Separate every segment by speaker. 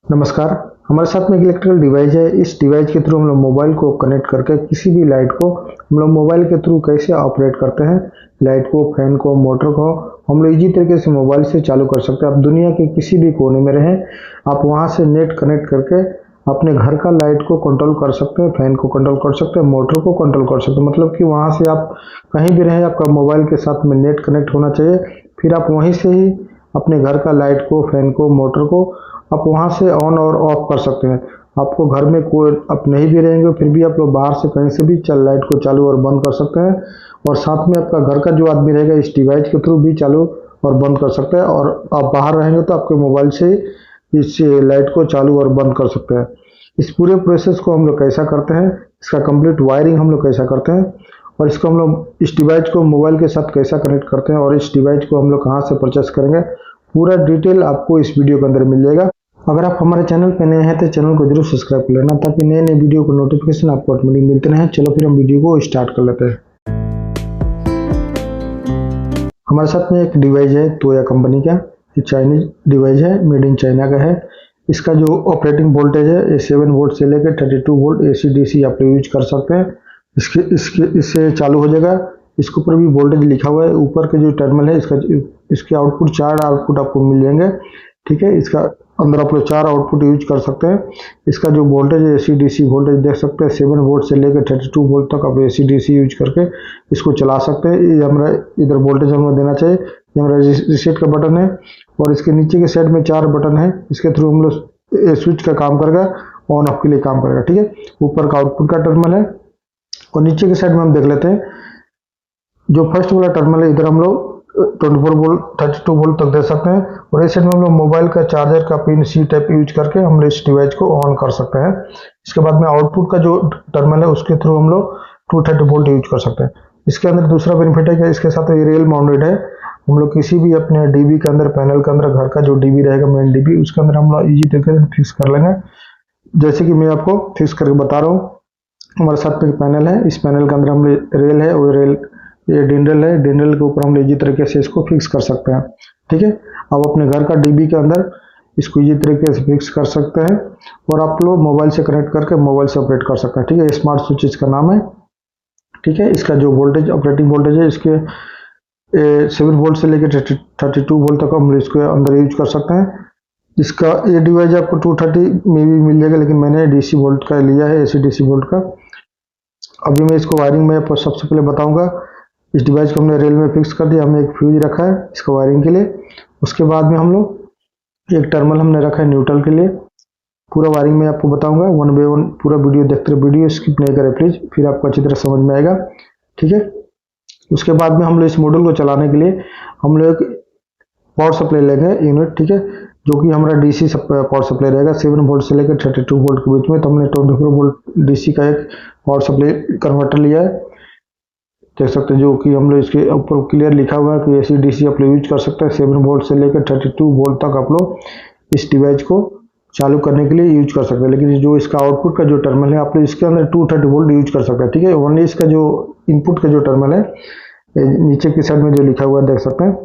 Speaker 1: नमस्कार। हमारे साथ में एक इलेक्ट्रिकल डिवाइस है। इस डिवाइस के थ्रू हम लोग मोबाइल को कनेक्ट करके किसी भी लाइट को हम लोग मोबाइल के थ्रू कैसे ऑपरेट करते हैं। लाइट को, फैन को, मोटर को हम लोग इजी तरीके से मोबाइल से चालू कर सकते हैं। आप दुनिया के किसी भी कोने में रहें, आप वहां से नेट कनेक्ट करके अपने घर का लाइट को कंट्रोल कर सकते हैं, फैन को कंट्रोल कर सकते हैं, मोटर को कंट्रोल कर सकते हैं। मतलब कि वहां से आप कहीं भी रहें, आपका मोबाइल के साथ में नेट कनेक्ट होना चाहिए। फिर आप वहीं से ही अपने घर का लाइट को, फैन को, मोटर को आप वहां से ऑन और ऑफ कर सकते हैं। आपको घर में कोई आप नहीं भी रहेंगे, फिर भी आप लोग बाहर से कहीं से भी चल लाइट को चालू और बंद कर सकते हैं। और साथ में आपका घर का जो आदमी रहेगा इस डिवाइस के थ्रू भी चालू और बंद कर सकते हैं। और आप बाहर रहेंगे तो आपके मोबाइल से ही इस लाइट को चालू और बंद कर सकते हैं। इस पूरे प्रोसेस को हम लोग कैसा करते हैं, इसका कंप्लीट वायरिंग हम लोग कैसा करते हैं, और इसको हम लोग इस डिवाइस को मोबाइल के साथ कैसा कनेक्ट करते हैं, और इस डिवाइस को हम लोग कहाँ से परचेस करेंगे, पूरा डिटेल आपको इस वीडियो के अंदर मिल जाएगा। अगर आप हमारे चैनल पे नए हैं तो चैनल को जरूर सब्सक्राइब कर लेना, ताकि नए नए वीडियो को नोटिफिकेशन आपको ऑटोमेटिक मिलते रहें। चलो फिर हम वीडियो को स्टार्ट कर लेते हैं। हमारे साथ में एक डिवाइस है तोया कंपनी का। ये चाइनीज डिवाइस है, मेड इन चाइना का है। इसका जो ऑपरेटिंग वोल्टेज है ये 7 वोल्ट से लेकर 32 वोल्ट AC DC आप लोग यूज कर सकते हैं। इससे चालू हो जाएगा। इसके ऊपर भी वोल्टेज लिखा हुआ है। ऊपर के जो टर्मिनल है इसके आउटपुट 4 आउटपुट आपको मिल जाएंगे। ठीक है, इसका अंदर आप लोग 4 आउटपुट यूज कर सकते हैं। इसका जो वोल्टेज है AC DC वोल्टेज देख सकते हैं। 7 वोल्ट से लेकर 32 वोल्ट तक आप AC DC यूज करके इसको चला सकते हैं। ये हमारा इधर वोल्टेज हमें देना चाहिए। ये हमारा रिसेट का बटन है, और इसके नीचे के साइड में 4 बटन है। इसके थ्रू हम लोग स्विच का काम करेगा, ऑन ऑफ के लिए काम करेगा। ठीक है, ऊपर का आउटपुट का टर्मिनल है, और नीचे के साइड में हम देख लेते हैं। जो फर्स्ट वाला टर्मिनल है, इधर हम लोग 24 वोल्ट 32 वोल्ट तक दे सकते हैं। और इस साइड में हम लोग मोबाइल का चार्जर का पिन C टाइप यूज करके हम लोग इस डिवाइस को ऑन कर सकते हैं। इसके बाद में आउटपुट का जो टर्मिनल है उसके थ्रू हम लोग 230 वोल्ट यूज कर सकते हैं। इसके अंदर दूसरा बेनिफिट है कि इसके साथ ये रियल माउंटेड है। हम लोग किसी भी अपने डीबी के अंदर, पैनल के अंदर, घर का जो डीबी रहेगा मेन डीबी, उसके अंदर हम लोग इजी तरीके से फिक्स कर लेंगे। जैसे कि मैं आपको फिक्स करके बता रहा हूँ। हमारे साथ में पैनल है, इस पैनल के अंदर हम रेल है, वो रेल ये डिंडल है। डिंडल के ऊपर हम इजी तरीके से इसको फिक्स कर सकते हैं। ठीक है, अब अपने घर का डीबी के अंदर इसको इजी तरीके से फिक्स कर सकते हैं, और आप लोग मोबाइल से कनेक्ट करके मोबाइल से ऑपरेट कर सकते हैं। ठीक है, स्मार्ट स्विच इसका नाम है। ठीक है, इसका जो वोल्टेज, ऑपरेटिंग वोल्टेज है, इसके 7 वोल्ट से लेकर 32 वोल्ट तक हम इसको अंदर यूज कर सकते हैं। इसका ये डिवाइस आपको 230 में भी मिल जाएगा, लेकिन मैंने DC वोल्ट का लिया है, AC DC वोल्ट का। अभी मैं इसको वायरिंग में आपको सबसे पहले बताऊंगा। इस डिवाइस को हमने रेल में फिक्स कर दिया। हमने एक फ्यूज रखा है इसका वायरिंग के लिए। उसके बाद में हम लोग एक टर्मिनल हमने रखा है न्यूट्रल के लिए। पूरा वायरिंग में आपको बताऊंगा, 1 बाय 1 पूरा वीडियो देखते रहे। वीडियो स्किप नहीं करें प्लीज, फिर आपको अच्छी तरह समझ में आएगा। ठीक है, उसके बाद में हम लोग इस मॉड्यूल को चलाने के लिए हम लोग एक पावर सप्लाई लेंगे यूनिट। ठीक है, जो कि हमारा DC पावर सप्लाई रहेगा 7 वोल्ट से लेकर 32 वोल्ट के बीच में। तो हमने 24 वोल्ट DC का एक पावर सप्लाई कन्वर्टर लिया है, देख सकते हैं, जो कि हम लोग इसके ऊपर क्लियर लिखा हुआ है कि AC DC आप लोग यूज कर सकते हैं। 7 वोल्ट से लेकर 32 वोल्ट तक आप लोग इस डिवाइस को चालू करने के लिए यूज कर सकते हैं। लेकिन जो इसका आउटपुट का जो टर्मिनल है, आप लोग इसके अंदर 230 वोल्ट यूज कर सकते हैं। ठीक है, ओनली इसका जो इनपुट का जो टर्मिनल है नीचे की साइड में जो लिखा हुआ है देख सकते हैं,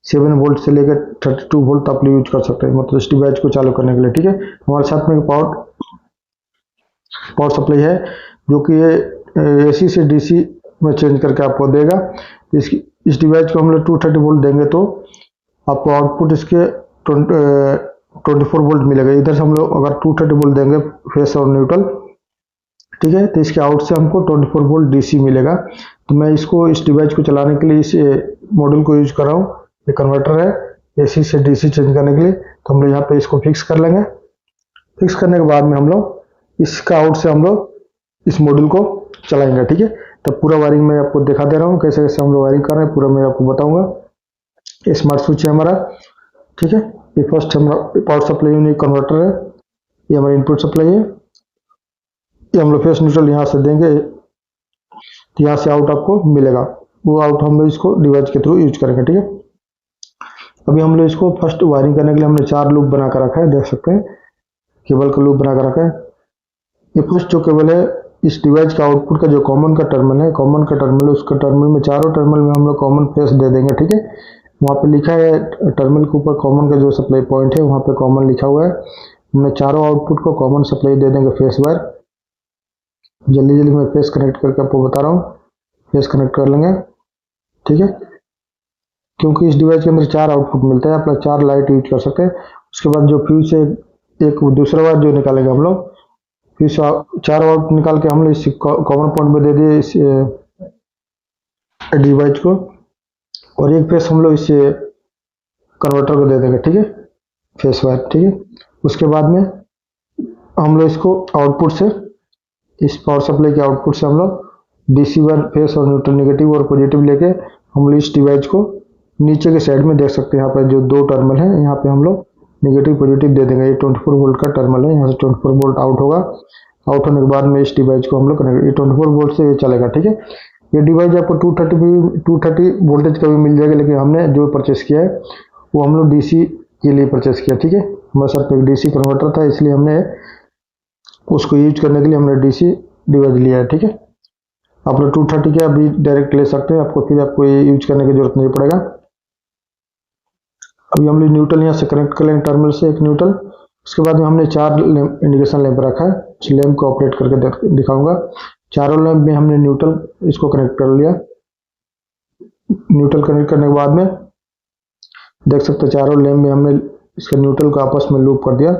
Speaker 1: 7 वोल्ट से लेकर 32 वोल्ट आप लोग यूज कर सकते हैं, मतलब इस डिवाइस को चालू करने के लिए। ठीक है, हमारे साथ में पावर सप्लाई है, जो कि ये AC से DC में चेंज करके आपको देगा। इस डिवाइस को हम लोग 230 वोल्ट देंगे तो आपको आउटपुट इसके 24 वोल्ट मिलेगा। इधर से हम लोग अगर 230 वोल्ट देंगे फेस और न्यूट्रल, ठीक है, तो इसके आउट से हमको 24 वोल्ट DC मिलेगा। तो मैं इसको इस डिवाइस को चलाने के लिए इस मॉड्यूल को यूज कर रहा हूँ। ये कन्वर्टर है AC से DC चेंज करने के लिए। तो हम लोग यहाँ पे इसको फिक्स कर लेंगे। फिक्स करने के बाद में हम लोग इसका आउट से हम लोग इस मॉड्यूल को चलाएंगे। ठीक है, तो पूरा वायरिंग मैं आपको दिखा दे रहा हूँ, कैसे कैसे हम लोग वायरिंग कर रहे हैं, पूरा मैं आपको बताऊंगा। ये स्मार्ट स्विच है हमारा। ठीक है, ये फर्स्ट हमारा पावर सप्लाई यूनिट कन्वर्टर है। ये हमारा इनपुट सप्लाई है। ये हम लोग फेस न्यूट्रल यहाँ से देंगे, तो यहाँ से आउट आपको मिलेगा। वो आउट हम लोग इसको डिवाइस के थ्रू यूज करेंगे। ठीक है, अभी हम लोग इसको फर्स्ट वायरिंग करने के लिए हमने 4 लूप बना कर रखा है, देख सकते हैं, केबल का लूप बना कर रखा है। ये फर्स्ट जो केबल है, इस डिवाइस का आउटपुट का जो कॉमन का टर्मिनल है, कॉमन का टर्मिनल, उसका टर्मिनल में चारों टर्मिनल में हम लोग कॉमन फेस दे देंगे। ठीक है, वहाँ पे लिखा है टर्मिनल के ऊपर कॉमन का जो सप्लाई पॉइंट है वहाँ पे कॉमन लिखा हुआ है। हमने चारों आउटपुट को कॉमन सप्लाई दे देंगे फेस वायर। जल्दी जल्दी मैं फेस कनेक्ट करके आपको बता रहा हूँ, फेस कनेक्ट कर लेंगे, ठीक है। क्योंकि इस डिवाइस के अंदर 4 आउटपुट मिलता है, आप लोग 4 लाइट यूज कर सकते हैं। उसके बाद जो फ्यूज से एक दूसरा वायर जो निकालेंगे हम लोग, फ्यूज 4 आउट निकाल के हम लोग इस कॉमन पॉइंट में दे दिए इस डिवाइस को, और एक फेस हम लोग इस कन्वर्टर को दे देंगे, ठीक है, फेस वायर, ठीक है। उसके बाद में हम लोग इसको आउटपुट से, इस पावर सप्लाई के आउटपुट से हम लोग डीसी वायर फेस और न्यूट्रल नेगेटिव और पॉजिटिव लेके हम लोग इस डिवाइस को नीचे के साइड में देख सकते हैं। यहाँ पर जो 2 टर्मिनल है, यहाँ पे हम लोग नेगेटिव पॉजिटिव दे देंगे। ये 24 वोल्ट का टर्मिनल है, यहाँ से 24 वोल्ट आउट होगा। आउट होने के बाद में इस डिवाइस को हम लोग कनेक्ट, ये 24 वोल्ट से ये चलेगा, ठीक है। ये डिवाइस आपको 230 वोल्टेज का भी मिल जाएगा, लेकिन हमने जो परचेस किया है वो हम लोग डीसी के लिए परचेस किया, ठीक है। हमारे साथ एक डीसी कन्वर्टर था, इसलिए हमने उसको यूज करने के लिए हमने डीसी डिवाइस लिया है, ठीक है। आप लोग 230 के अभी डायरेक्ट ले सकते हैं, आपको ये यूज करने की जरूरत नहीं पड़ेगा। अभी हम लोग न्यूट्रल यहाँ से कनेक्ट कर लेंगे, टर्मिनल से एक न्यूट्रल। उसके बाद में हमने 4 इंडिकेशन लैंप रखा है, इस लैंप को ऑपरेट करके दिखाऊंगा। चारों लैंप में हमने न्यूट्रल इसको कनेक्ट कर लिया। न्यूट्रल कनेक्ट करने के बाद में देख सकते हैं चारों लैंप में हमने इसके न्यूट्रल को आपस में लूप कर दिया,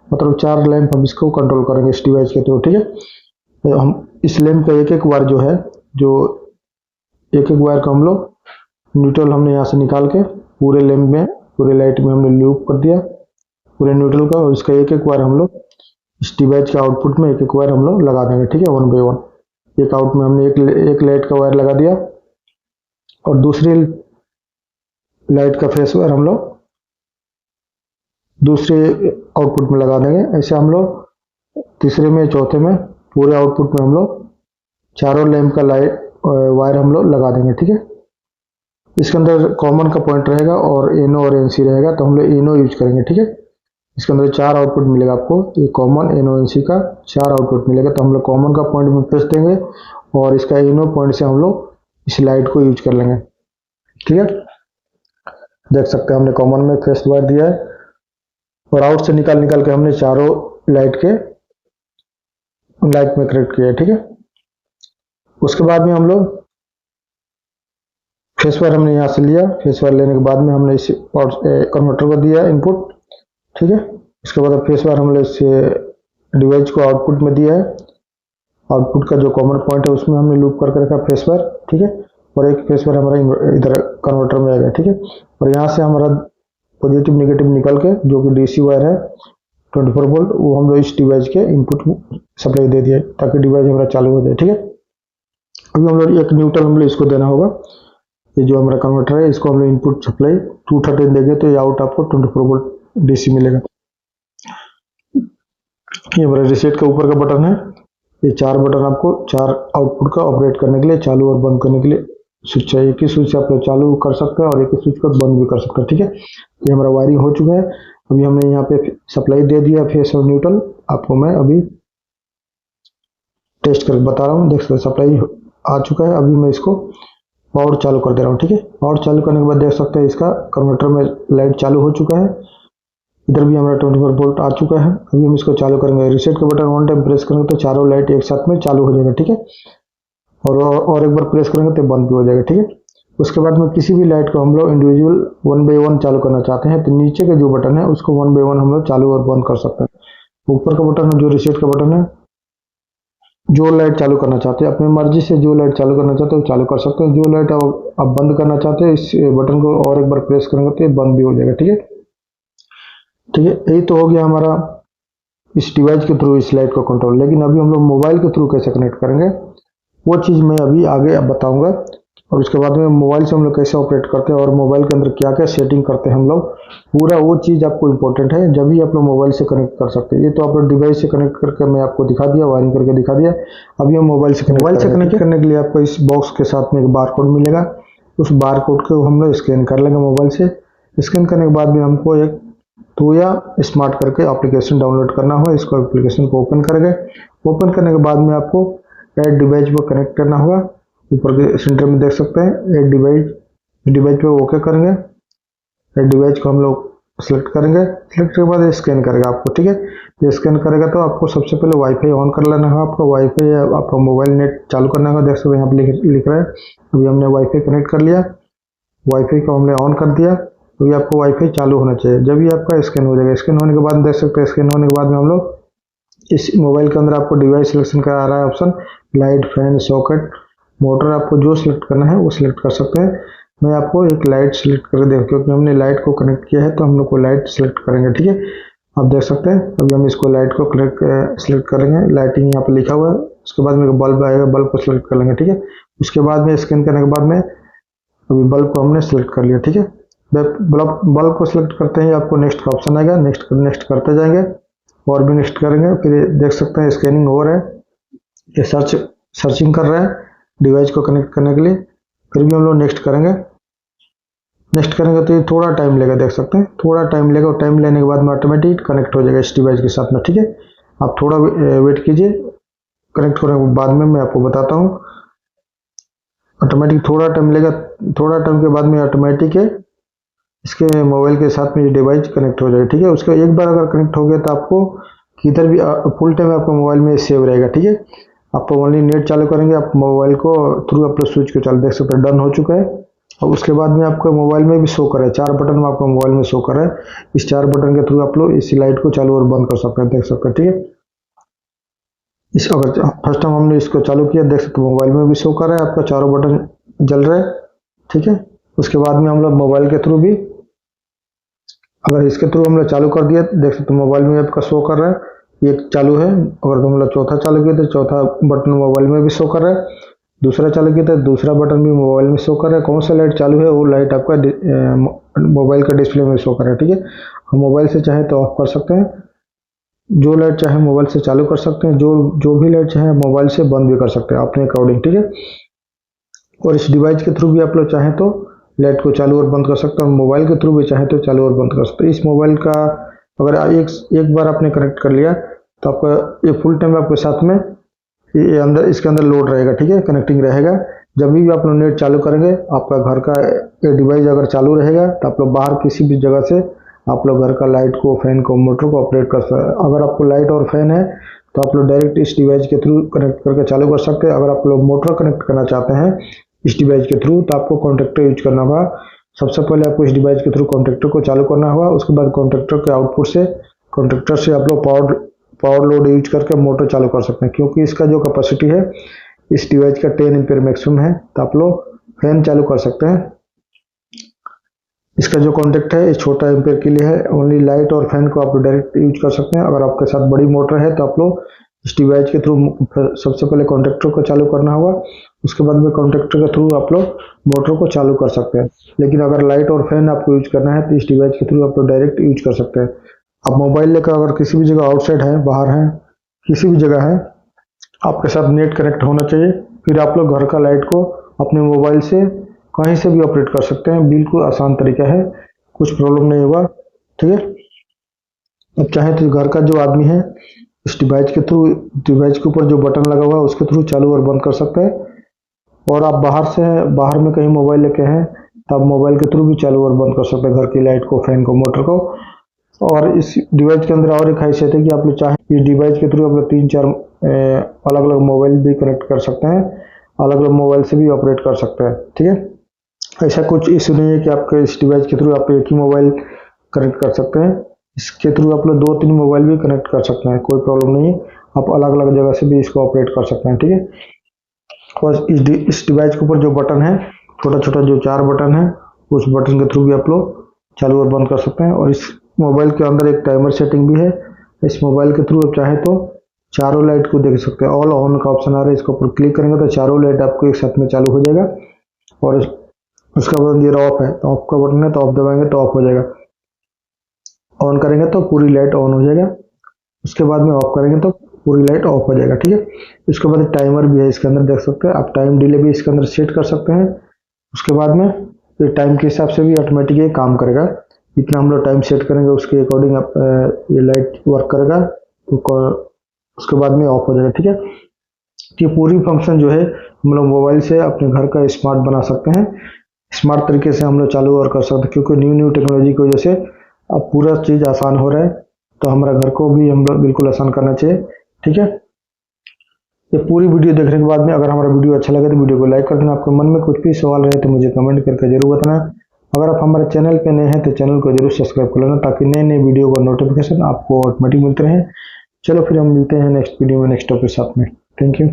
Speaker 1: मतलब 4 लैंप हम इसको कंट्रोल करेंगे इस डिवाइस के थ्रू, ठीक है। तो हम इस लैंप का एक वायर जो है, जो एक वायर को हम लोग न्यूट्रल हमने यहाँ से निकाल के पूरे लैंप में, पूरे लाइट में हमने लूप कर दिया पूरे न्यूट्रल का, और इसका एक वायर हम लोग इस डिवाइस के आउटपुट में एक वायर हम लोग लगा देंगे, ठीक है, 1 बाय 1। एक आउट में हमने एक लाइट का वायर लगा दिया, और दूसरी लाइट का फेस वायर हम लोग दूसरे आउटपुट में लगा देंगे। ऐसे हम लोग तीसरे में, चौथे में, पूरे आउटपुट में हम लोग चारों लैंप का लाइट वायर हम लोग लगा देंगे, ठीक है। इसके अंदर कॉमन का पॉइंट रहेगा और एनो और एनसी रहेगा, तो हम लोग एनो यूज करेंगे, ठीक है। इसके अंदर 4 आउटपुट मिलेगा आपको, ये कॉमन एनो एनसी का 4 आउटपुट मिलेगा, तो हम लोग कॉमन का पॉइंट में प्रेस देंगे और इसका एनो पॉइंट से हम लोग इस लाइट को यूज कर लेंगे, ठीक है। देख सकते हैं हमने कॉमन में फेस वायर दिया है, और आउट से निकाल के हमने चारों लाइट में कनेक्ट किया है, ठीक है। उसके बाद में हम लोग फेस वायर हमने यहाँ से लिया, फेस वायर लेने के बाद में हमने इस कन्वर्टर को दिया इनपुट, ठीक है। इसके बाद फेस वायर हमने इस डिवाइस को आउटपुट में दिया है, आउटपुट का जो कॉमन पॉइंट है उसमें हमने लूप करके रखा फेस वायर, ठीक है। और एक फेस वायर हमारा इधर कन्वर्टर में आएगा, ठीक है। और यहाँ से हमारा पॉजिटिव नेगेटिव निकल के जो कि डीसी वायर है 24 वोल्ट, वो हम लोग इस डिवाइस के इनपुट सप्लाई दे दिया ताकि डिवाइस हमारा चालू हो जाए, ठीक है। अभी हम लोग एक न्यूट्रल हम लोग इसको देना होगा, ये जो हमारा कन्वर्टर है इसको हम लोग इनपुट सप्लाई 230 देंगे, तो ये आउट आपको 24 वोल्ट डीसी मिलेगा। ये हमारा रिसेट का ऊपर का बटन है, ये 4 बटन आपको 4 आउटपुट का ऑपरेट करने के लिए, चालू और बंद करने के लिए स्विच चाहिए। एक ही स्विच से आप लोग चालू कर सकते हैं और एक ही स्विच को बंद भी कर सकते हैं, ठीक है। ये हमारा वायरिंग हो चुका है। अभी हमने यहाँ पे सप्लाई दे दिया फेस और न्यूट्रल, आपको मैं अभी टेस्ट करके बता रहा हूँ। देख सकते हैं सप्लाई आ चुका है। अभी मैं इसको पावर चालू कर दे रहा हूँ, ठीक है। पावर चालू करने के बाद देख सकते हैं इसका कन्वर्टर में लाइट चालू हो चुका है, इधर भी हमारा 24 वोल्ट आ चुका है। अभी हम इसको चालू करेंगे, रिसेट का बटन 1 टाइम प्रेस करेंगे तो चारों लाइट एक साथ में चालू हो जाएगा, ठीक है। और एक बार प्रेस करेंगे तो बंद भी हो जाएगा, ठीक है। उसके बाद में किसी भी लाइट को हम लोग इंडिविजुअल 1 बाय 1 चालू करना चाहते हैं, तो नीचे का जो बटन है उसको 1 बाय 1 हम लोग चालू और बंद कर सकते हैं। ऊपर का बटन है जो रिसेट का बटन है, जो लाइट चालू करना चाहते हैं अपनी मर्जी से, जो लाइट चालू करना चाहते हैं वो चालू कर सकते हैं। जो लाइट आप बंद करना चाहते हैं इस बटन को और एक बार प्रेस करेंगे तो ये बंद भी हो जाएगा, ठीक है। ठीक है, यही तो हो गया हमारा इस डिवाइस के थ्रू इस लाइट को कंट्रोल। लेकिन अभी हम लोग मोबाइल के थ्रू कैसे कनेक्ट करेंगे वो चीज़ मैं अभी आगे बताऊंगा, और उसके बाद में मोबाइल से हम लोग कैसे ऑपरेट करते हैं और मोबाइल के अंदर क्या क्या सेटिंग करते हैं हम लोग, पूरा वो चीज़ आपको इंपॉर्टेंट है, जब भी आप लोग मोबाइल से कनेक्ट कर सकते हैं। ये तो आप लोग डिवाइस से कनेक्ट करके मैं आपको दिखा दिया, वायरिंग करके दिखा दिया। अभी हम मोबाइल से कनेक्ट करने के लिए आपको इस बॉक्स के साथ में एक बार कोड मिलेगा, उस बार कोड को हम लोग स्कैन कर लेंगे मोबाइल से। स्कैन करने के बाद में हमको एक तोया स्मार्ट करके एप्लीकेशन डाउनलोड करना होगा। इसको एप्लीकेशन को ओपन करेंगे। ओपन करने के बाद में आपको ऐड डिवाइस पर कनेक्ट करना होगा। ऊपर के सेंटर में देख सकते हैं ऐड डिवाइस पे ओके करेंगे। डिवाइस को हम लोग सेलेक्ट करेंगे। सेलेक्ट के बाद स्कैन करेगा आपको, ठीक है। ये स्कैन करेगा तो आपको सबसे पहले वाईफाई ऑन कर लेना है। आपका वाईफाई आपका मोबाइल नेट चालू करना होगा। देख सकते हैं यहाँ पे लिख रहा है। अभी हमने वाईफाई कनेक्ट कर लिया, वाईफाई को हमने ऑन कर दिया। तो ये आपको वाईफाई चालू होना चाहिए। जब ये आपका स्कैन हो जाएगा, स्कैन होने के बाद देख सकते हैं, स्कैन होने के बाद में हम लोग इस मोबाइल के अंदर आपको डिवाइस सिलेक्शन का आ रहा है option, light, fan, socket, motor. आपको जो सिलेक्ट करना है वो सिलेक्ट कर सकते हैं। मैं आपको एक लाइट सिलेक्ट कर दे, क्योंकि हमने लाइट को कनेक्ट किया है तो हम लोग को लाइट सिलेक्ट करेंगे, ठीक है। आप देख सकते हैं अभी हम इसको लाइट को सिलेक्ट करेंगे। लाइटिंग यहाँ पे लिखा हुआ है। उसके बाद में बल्ब आएगा, बल्ब को सिलेक्ट कर लेंगे, ठीक है। उसके बाद में स्कैन करने के बाद में अभी बल्ब को हमने सिलेक्ट कर लिया, ठीक है। बल्ब को सिलेक्ट करते ही आपको नेक्स्ट का ऑप्शन आएगा। नेक्स्ट करते जाएंगे और भी नेक्स्ट करेंगे। फिर देख सकते हैं स्कैनिंग हो रहा है, ये सर्चिंग कर रहा है डिवाइस को कनेक्ट करने के लिए। फिर भी हम लोग नेक्स्ट करेंगे तो ये थोड़ा टाइम लेगा, देख सकते हैं थोड़ा टाइम लेगा। और टाइम लेने के बाद में ऑटोमेटिक कनेक्ट हो जाएगा इस डिवाइस के साथ में, ठीक है। आप थोड़ा वेट कीजिए, कनेक्ट होने के बाद में मैं आपको बताता हूँ। ऑटोमेटिक थोड़ा टाइम लेगा, थोड़ा टाइम के बाद में ऑटोमेटिक है इसके मोबाइल के साथ में ये डिवाइस कनेक्ट हो जाएगा, ठीक है। उसका एक बार अगर कनेक्ट हो गया तो आपको किधर भी फुल टाइम आपका मोबाइल में सेव रहेगा, ठीक है। आप ओनली नेट चालू करेंगे, आप मोबाइल को थ्रू अपने स्विच को चालू, देख सकते हैं डन हो चुका है। और उसके बाद में आपको मोबाइल में भी शो कर रहा है, 4 बटन में आपका मोबाइल में शो कर रहा है। इस 4 बटन के थ्रू आप लोग इस लाइट को चालू और बंद कर सकते हैं, देख सकते हैं, ठीक है। इस अगर फर्स्ट टाइम हमने इसको चालू किया, देख सकते हैं मोबाइल में भी शो कर रहा है, आपका 4 बटन जल रहा है, ठीक है। उसके बाद में हम लोग मोबाइल के थ्रू भी अगर इसके थ्रू हम लोग चालू कर दिया, देख सकते हैं मोबाइल में आपका शो कर रहा है, ये चालू है। अगर हम लोग चौथा चालू किया तो चौथा बटन मोबाइल में भी शो कर रहा है। दूसरा चालू किया तो दूसरा बटन भी मोबाइल में शो कर रहा है। कौन सा लाइट चालू है वो लाइट आपका मोबाइल का डिस्प्ले में शो कर रहा है, ठीक है। हम मोबाइल से चाहे तो ऑफ कर सकते हैं, जो लाइट चाहे मोबाइल से चालू कर सकते हैं, जो भी लाइट चाहे मोबाइल से बंद भी कर सकते हैं अपने अकॉर्डिंग, ठीक है। और इस डिवाइस के थ्रू भी आप लोग चाहें तो लाइट को चालू और बंद कर सकते हैं, मोबाइल के थ्रू भी चाहे तो चालू और बंद कर सकते हैं। इस मोबाइल का अगर एक बार आपने कनेक्ट कर लिया तो आपका ये फुल टाइम आपके साथ में ये अंदर इसके अंदर लोड रहेगा, ठीक है, कनेक्टिंग रहेगा। जब भी आप लोग नेट चालू करेंगे, आपका घर का ये डिवाइस अगर चालू रहेगा तो आप लोग बाहर किसी भी जगह से आप लोग घर का लाइट को, फैन को, मोटर को ऑपरेट कर सकते हैं। अगर आपको लाइट और फैन है तो आप लोग डायरेक्ट इस डिवाइस के थ्रू कनेक्ट करके चालू कर सकते हैं। अगर आप लोग मोटर कनेक्ट करना चाहते हैं इस डिवाइस के थ्रू तो आपको कॉन्ट्रैक्टर यूज करना होगा। सबसे पहले आपको इस डिवाइस के थ्रू कॉन्ट्रैक्टर को चालू करना होगा। उसके बाद कॉन्ट्रैक्टर के आउटपुट से कॉन्ट्रैक्टर से आप लोग पावर लोड यूज करके मोटर चालू कर सकते हैं, क्योंकि इसका जो कैपेसिटी है इस डिवाइस का 10 एम्पीयर मैक्सिमम है। तो आप लोग फैन चालू कर सकते हैं। इसका जो कॉन्टैक्ट है इस छोटा एम्पीयर के लिए है। ओनली लाइट और फैन को आप डायरेक्ट यूज कर सकते हैं। अगर आपके साथ बड़ी मोटर है तो आप लोग इस डिवाइस के थ्रू सबसे पहले कॉन्टैक्टर को चालू करना होगा। उसके बाद में कॉन्टैक्टर के थ्रू आप लोग मोटर को चालू कर सकते हैं। लेकिन अगर लाइट और फैन आपको यूज करना है तो इस डिवाइस के थ्रू आप लोग डायरेक्ट यूज कर सकते हैं। आप मोबाइल लेकर अगर किसी भी जगह आउटसाइड है, बाहर है, किसी भी जगह है, आपके साथ नेट कनेक्ट होना चाहिए। फिर आप लोग घर का लाइट को अपने मोबाइल से कहीं से भी ऑपरेट कर सकते हैं। बिल्कुल आसान तरीका है, कुछ प्रॉब्लम नहीं होगा, ठीक है। अब चाहे तो घर का जो आदमी है इस डिवाइस के थ्रू, डिवाइस के ऊपर जो बटन लगा हुआ है उसके थ्रू चालू और बंद कर सकते हैं। और आप बाहर में कहीं मोबाइल लेके हैं तो आप मोबाइल के थ्रू भी चालू और बंद कर सकते हैं घर की लाइट को, फैन को, मोटर को। और इस डिवाइस के अंदर और एक खासियत है कि आप लोग चाहे इस डिवाइस के थ्रू आप लोग 3-4 अलग अलग मोबाइल भी कनेक्ट कर सकते हैं, अलग अलग मोबाइल से भी ऑपरेट कर सकते हैं, ठीक है। ऐसा कुछ इशू नहीं है कि आपके इस डिवाइस के थ्रू आप एक ही मोबाइल कनेक्ट कर सकते हैं। इसके थ्रू आप लोग 2-3 मोबाइल भी कनेक्ट कर सकते हैं, कोई प्रॉब्लम नहीं है। आप अलग अलग जगह से भी इसको ऑपरेट कर सकते हैं, ठीक है। और इस डिवाइस के ऊपर जो बटन है, छोटा छोटा जो 4 बटन है, उस बटन के थ्रू भी आप लोग चालू और बंद कर सकते हैं। और इस मोबाइल के अंदर एक टाइमर सेटिंग भी है। इस मोबाइल के थ्रू आप चाहे तो चारों लाइट को देख सकते हैं। ऑल ऑन का ऑप्शन आ रहा है, इसके ऊपर क्लिक करेंगे तो चारों लाइट आपको एक साथ में चालू हो जाएगा। और उसका बटन ये ऑफ है तो ऑफ का बटन है, तो ऑफ दबाएंगे तो ऑफ हो जाएगा। ऑन करेंगे तो पूरी लाइट ऑन हो जाएगा। उसके बाद में ऑफ करेंगे तो पूरी लाइट ऑफ हो जाएगा, ठीक है। इसके बाद टाइमर भी है इसके अंदर, देख सकते हैं आप। टाइम डिले भी इसके अंदर सेट कर सकते हैं। उसके बाद में ये टाइम के हिसाब से भी ऑटोमेटिक ये काम करेगा। जितना हम लोग टाइम सेट करेंगे उसके अकॉर्डिंग ये लाइट वर्क करेगा। तो उसके बाद में ऑफ हो जाएगा, ठीक है। ये पूरी फंक्शन जो है हम लोग मोबाइल से अपने घर का स्मार्ट बना सकते हैं। स्मार्ट तरीके से हम लोग चालू और कर सकते हैं, क्योंकि न्यू टेक्नोलॉजी की वजह से अब पूरा चीज़ आसान हो रहा है। तो हमारा घर को भी हम लोग बिल्कुल आसान करना चाहिए। ठीक है, ये पूरी वीडियो देखने के बाद में अगर हमारा वीडियो अच्छा लगे तो वीडियो को लाइक कर देना। आपके मन में कुछ भी सवाल रहे तो मुझे कमेंट करके जरूर बताना। अगर आप हमारे चैनल पे नए हैं तो चैनल को जरूर सब्सक्राइब कर लेना, ताकि नए नए वीडियो का नोटिफिकेशन आपको ऑटोमेटिक मिलते रहे। चलो फिर हम मिलते हैं नेक्स्ट वीडियो में नेक्स्ट टॉपिक के साथ में। Thank you.